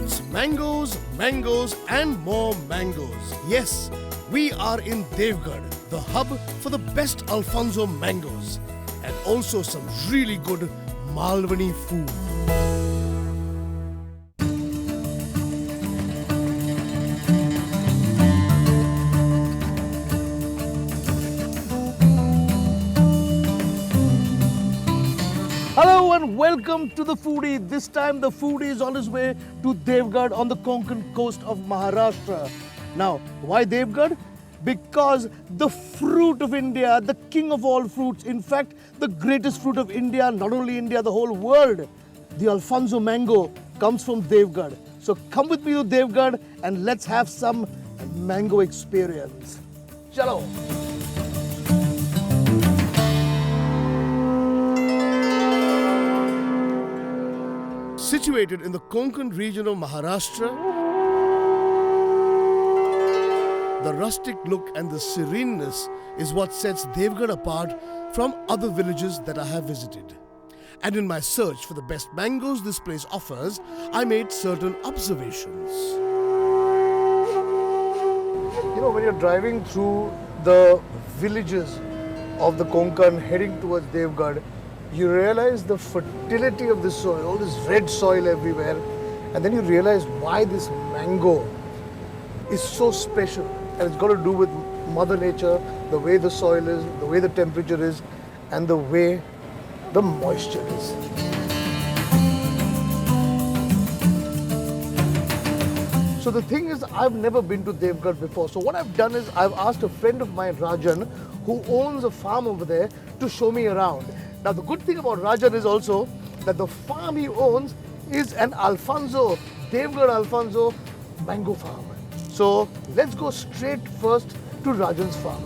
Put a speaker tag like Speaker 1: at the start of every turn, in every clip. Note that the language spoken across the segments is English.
Speaker 1: It's mangoes, mangoes, and more mangoes. Yes, we are in Devgarh, the hub for the best Alfonso mangoes, and also some really good Malwani food. Hello and welcome to the Foodie. This time the Foodie is on his way to Devgarh on the Konkan coast of Maharashtra. Now, why Devgarh? Because the fruit of India, the king of all fruits, in fact, the greatest fruit of India, not only India, the whole world, the Alfonso mango comes from Devgarh. So come with me to Devgarh and let's have some mango experience. Chalo! Situated in the Konkan region of Maharashtra, the rustic look and the sereneness is what sets Devgarh apart from other villages that I have visited. And in my search for the best mangoes this place offers, I made certain observations. You know, when you're driving through the villages of the Konkan heading towards Devgarh, you realize the fertility of the soil, all this red soil everywhere, and then you realize why this mango is so special. And it's got to do with Mother Nature, the way the soil is, the way the temperature is, and the way the moisture is. So the thing is, I've never been to Devgarh before. So what I've done is I've asked a friend of mine, Rajan, who owns a farm over there, to show me around. Now the good thing about Rajan is also that the farm he owns is an Alfonso, Devgarh Alfonso mango farm. So let's go straight first to Rajan's farm.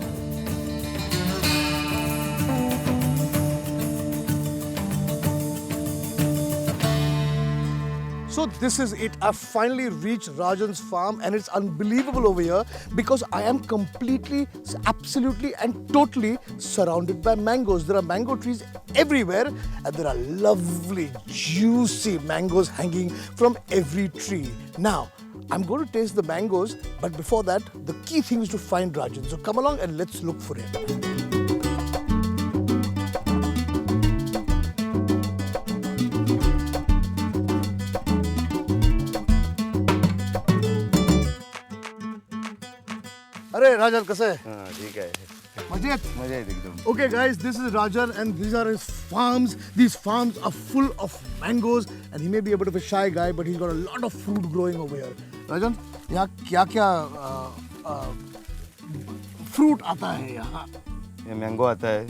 Speaker 1: So this is it. I've finally reached Rajan's farm and it's unbelievable over here because I am completely, absolutely and totally surrounded by mangoes. There are mango trees everywhere and there are lovely, juicy mangoes hanging from every tree. Now, I'm going to taste the mangoes, but before that, the key thing is to find Rajan. So come along and let's look for him. अरे राजन कैसे है?
Speaker 2: हाँ ठीक है
Speaker 1: मजेत
Speaker 2: एकदम.
Speaker 1: Okay guys, this is Rajan and these are his farms. These farms are full of mangoes and he may be a bit of a shy guy but he's got a lot of fruit growing over here. Rajan, यहाँ क्या-क्या fruit आता है यहाँ?
Speaker 2: ये mango आता है,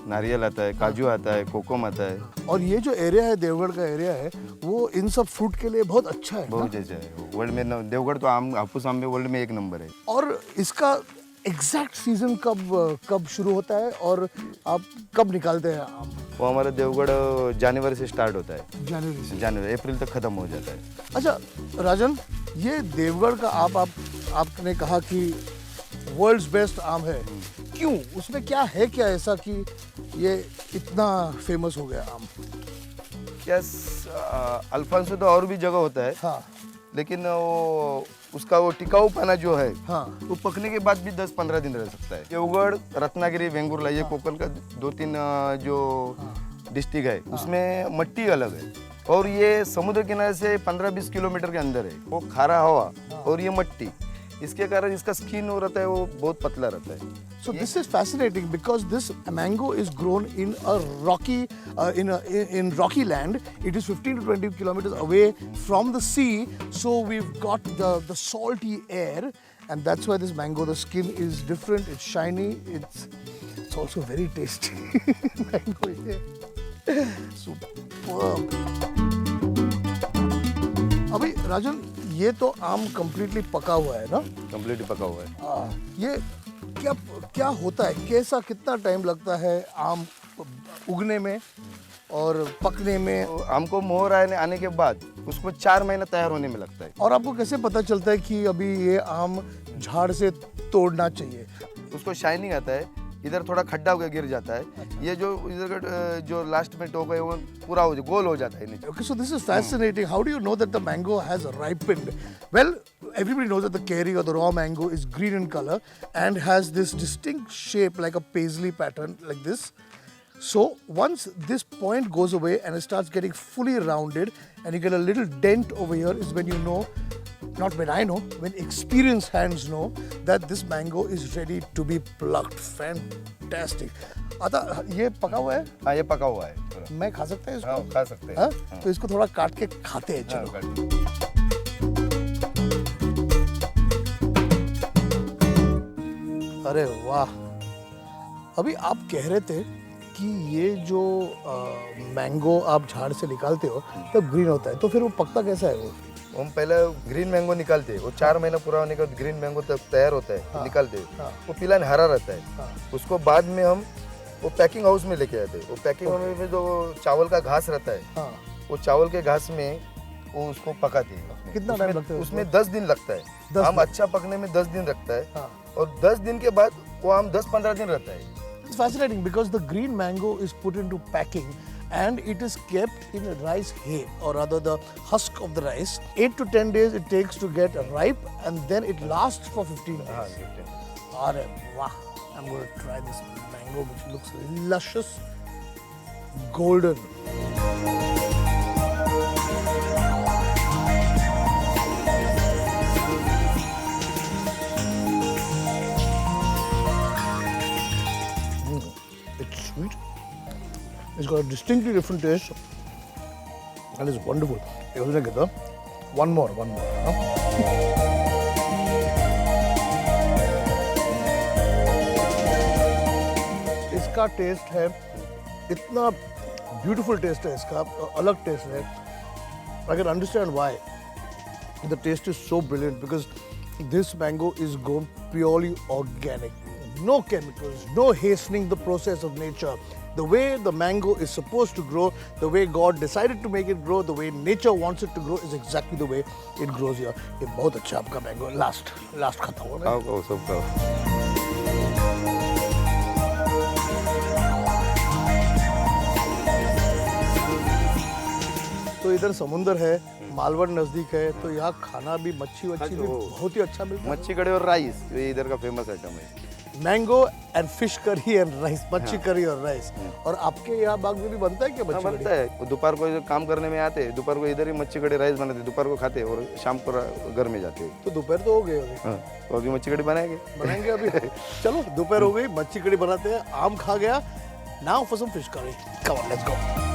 Speaker 2: नारियल आता है, काजू आता है, कोकम आता है.
Speaker 1: और ये जो एरिया है देवगढ़ का एरिया है वो इन सब फ्रूट के लिए बहुत अच्छा है.
Speaker 2: बहुत अच्छा है. वर्ल्ड में देवगढ़ तो आम हापुस आम में वर्ल्ड में एक नंबर है.
Speaker 1: और इसका एग्जैक्ट सीजन कब शुरू होता है और आप कब निकालते हैं आम?
Speaker 2: वो हमारा देवगढ़ जनवरी से स्टार्ट होता है.
Speaker 1: जनवरी से.
Speaker 2: जनवरी अप्रैल तक खत्म हो जाता है.
Speaker 1: अच्छा राजन, ये देवगढ़ का आपने कहा कि वर्ल्ड्स बेस्ट आम है. क्यों? उसमें क्या है क्या ऐसा कि ये इतना फेमस हो गया आम?
Speaker 2: यस, अल्फांसो तो और भी जगह होता है.
Speaker 1: हाँ.
Speaker 2: लेकिन वो उसका वो टिकाऊपना जो है,
Speaker 1: हाँ.
Speaker 2: वो पकने के बाद भी 10-15 दिन रह सकता है. देवगढ़, रत्नागिरी, वेंगुर्ला, ये कोकल का 2-3 जो डिस्ट्रिक्ट है, उसमें मिट्टी अलग है. और ये समुद्र किनारे से 15-20 किलोमीटर के अंदर है. वो खारा हवा और ये मिट्टी, इसके कारण इसका स्किन हो रहता है वो बहुत पतला रहता है.
Speaker 1: So this is fascinating because this mango is grown in a rocky in rocky land. It is 15 to 20 kilometers away from the sea. So we've got the salty air, and that's why this mango, the skin is different. It's shiny. It's also very tasty. Mango है. Superb. अभी राजन, ये तो आम completely पका हुआ है ना?
Speaker 2: Completely पका हुआ है.
Speaker 1: ये क्या होता है? कैसा कितना टाइम लगता है आम उगने में और पकने में?
Speaker 2: आम को मोहर आने के बाद उसको 4 महीना तैयार होने में लगता है.
Speaker 1: और आपको कैसे पता चलता है कि अभी ये आम झाड़ से तोड़ना चाहिए?
Speaker 2: उसको शाइनिंग आता है. इधर थोड़ा खड्डा होकर गिर जाता है। ये जो इधर का जो लास्ट में टोक है वो पूरा गोल हो जाता है नीचे।
Speaker 1: Okay, so this is fascinating. How do you know that the mango has ripened? Well, everybody knows that the cherry or the raw mango is green in color and has this distinct shape like a paisley pattern like this. So once this point goes away and it starts getting fully rounded and you get a little dent over here is when you know, not when I know, when experienced hands know that this mango is ready to be plucked. Fantastic. आता ये पका हुआ है?
Speaker 2: हाँ, ये पका हुआ है पूरा।
Speaker 1: मैं खा सकता है इसको?
Speaker 2: हाँ, खा सकते हैं।
Speaker 1: हाँ? तो इसको थोड़ा काट के खाते हैं, चलो। अरे वाह, अभी आप कह रहे थे कि ये जो मैंगो आप झाड़ से निकालते हो तब ग्रीन होता है, तो फिर वो पकता कैसा है वो?
Speaker 2: हम पहले ग्रीन मैंगो निकालते हैं, वो 4 महीना पूरा होने के बाद ग्रीन मैंगो तक तैयार होता है।
Speaker 1: हाँ,
Speaker 2: निकालते हैं।
Speaker 1: हाँ,
Speaker 2: वो पीला हरा रहता है।
Speaker 1: हाँ,
Speaker 2: उसको बाद में हम वो पैकिंग हाउस में लेके आते हैं। वो पैकिंग हाउस में जो चावल का घास रहता है,
Speaker 1: हाँ।
Speaker 2: वो चावल के घास में वो उसको पकाते हैं।
Speaker 1: कितना टाइम लगता है
Speaker 2: उसमें 10 दिन लगता है।
Speaker 1: 10
Speaker 2: आम
Speaker 1: दिन?
Speaker 2: अच्छा पकने में 10 दिन लगता है।
Speaker 1: हाँ।
Speaker 2: और 10 दिन के बाद वो आम 10-15 दिन रहता है।
Speaker 1: It's fascinating because the green mango is put into packing and it is kept in rice hay or rather the husk of the rice. 8 to 10 days it takes to get ripe and then it lasts for 15
Speaker 2: हाँ,
Speaker 1: days. Arre, wow. I'm going to try this mango which looks luscious, golden. It's sweet. It's got a distinctly different taste and it's wonderful. One more. Huh? इसका test है, इतना beautiful test है इसका, अलग test है. I can understand why the taste is so brilliant because this mango is grown purely organic. No chemicals, no hastening the process of nature. The way the mango is supposed to grow, the way God decided to make it grow, the way nature wants it to grow is exactly the way it grows here. ये बहुत अच्छा आपका mango. Last खाता हुआ मैं.
Speaker 2: खाओ सब खाओ।
Speaker 1: तो इधर समुंदर है, मालवण नजदीक है, तो यहाँ खाना भी मच्छी भी बहुत ही अच्छा मिलता है.
Speaker 2: मच्छी कड़ी और राइस ये इधर का फेमस आइटम है।
Speaker 1: Mango and fish curry and rice, मच्छी करी और राइस. और आपके यहाँ बाग में भी बनता है क्या मच्छी करी?
Speaker 2: बनता है। वो दोपहर को जो काम करने में आते हैं, दोपहर को इधर ही मच्छी कड़ी राइस बनाते, दोपहर को खाते और शाम को घर में जाते हैं।
Speaker 1: तो दोपहर तो हो गए होंगे.
Speaker 2: हाँ, तो अभी मच्छी कड़ी
Speaker 1: बनाएंगे अभी. चलो दोपहर हो गई, मच्छी कड़ी बनाते हैं, आम खा गया. Now for some fish curry. Come on, let's go.